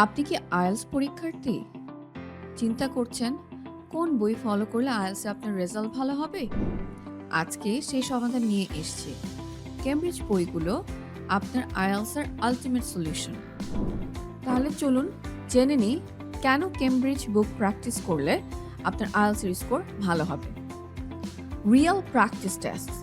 আপনি কি আইএলটিএস পরীক্ষার্থী? চিন্তা করছেন কোন বই ফলো করলে আইএলটিএস এ আপনার রেজাল্ট ভালো হবে? আজকে সেই সমাধান নিয়ে এসেছি। কেমব্রিজ বইগুলো আপনার আইএলটিএস এর আল্টিমেট সলিউশন। তাহলে চলুন জেনে নিই কেন কেমব্রিজ বুক প্র্যাকটিস করলে আপনার আইএলটিএস এর স্কোর ভালো হবে। Real practice test.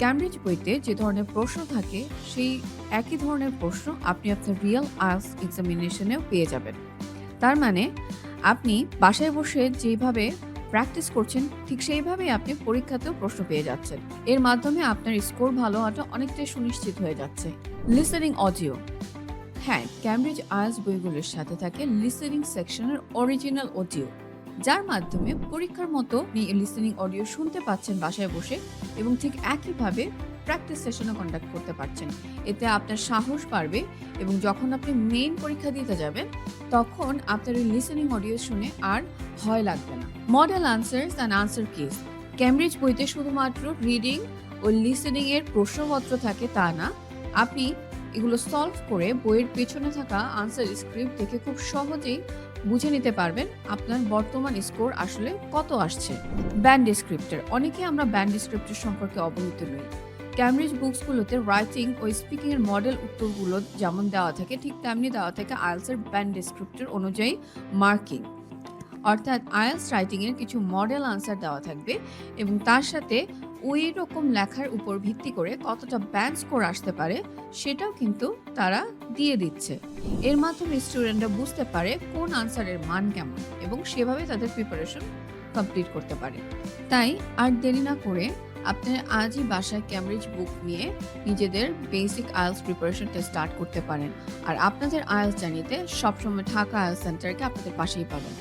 ক্যামব্রিজ বইতে যে ধরনের প্রশ্ন থাকে সেই একই ধরনের প্রশ্ন আপনি আপনার রিয়েল আইএলটিএস এক্সামিনেশনেও পেয়ে যাবেন। তার মানে আপনি বাসায় বসে যেভাবে প্র্যাকটিস করছেন ঠিক সেইভাবেই আপনি পরীক্ষাতেও প্রশ্ন পেয়ে যাচ্ছেন। এর মাধ্যমে আপনার স্কোর ভালো হওয়াটা অনেকটাই সুনিশ্চিত হয়ে যাচ্ছে। Listening audio. হ্যাঁ, ক্যামব্রিজ আইএলটিএস বইগুলোর সাথে থাকে লিসেনিং সেকশনের অরিজিনাল অডিও, যার মাধ্যমে পরীক্ষার মতো লিসেনিং অডিও শুনতে পাচ্ছেন বাসায় বসে এবং ঠিক একইভাবে প্র্যাকটিস সেশনও কন্ডাক্ট করতে পারছেন। এতে আপনার সাহস বাড়বে এবং যখন আপনি মেইন পরীক্ষা দিতে যাবেন তখন আপনার ওই লিসেনিং অডিও শুনে আর ভয় লাগবে না। Model answers and answer keys. Cambridge বইতে শুধুমাত্র রিডিং ও লিসেনিং এর প্রশ্নপত্র থাকে তা না, আপনি এগুলো সলভ করে বইয়ের পেছনে থাকা আনসার স্ক্রিপ্ট দেখে খুব সহজেই বুঝে নিতে পারবেন আপনার বর্তমান স্কোর আসলে কত আসছে। Band descriptor. অনেকে আমরা ব্যান্ড ডেসক্রিপ্টর সম্পর্কে অবহিত নই। ক্যামব্রিজ বুকসগুলোতে রাইটিং ও স্পিকিং এর মডেল উত্তরগুলো যেমন দেওয়া থাকে ঠিক তেমনি দেওয়া থাকে আইএলটিএস এর ব্যান্ড ডেসক্রিপ্টর অনুযায়ী মার্কিং। অর্থাৎ আইএলটিএস রাইটিং এর কিছু মডেল আনসার দেওয়া থাকবে এবং তার সাথে ওই রকম লেখার উপর ভিত্তি করে কতটা ব্যান্ড স্কোর আসতে পারে সেটাও কিন্তু তারা দিয়ে দিচ্ছে। এর মাধ্যমে স্টুডেন্টরা বুঝতে পারে কোন আনসারের মান কেমন এবং সেভাবে তাদের প্রিপারেশন কমপ্লিট করতে পারে। তাই আর দেরি না করে আপনারা আজই বাসায় ক্যামব্রিজ বুক নিয়ে নিজেদের বেসিক আইএলটিএস প্রিপারেশনটা স্টার্ট করতে পারেন। আর আপনাদের আইএলটিএস জার্নিতে সবসময় ঢাকা আইএলটিএস সেন্টারকে আপনাদের পাশেই পাবেন।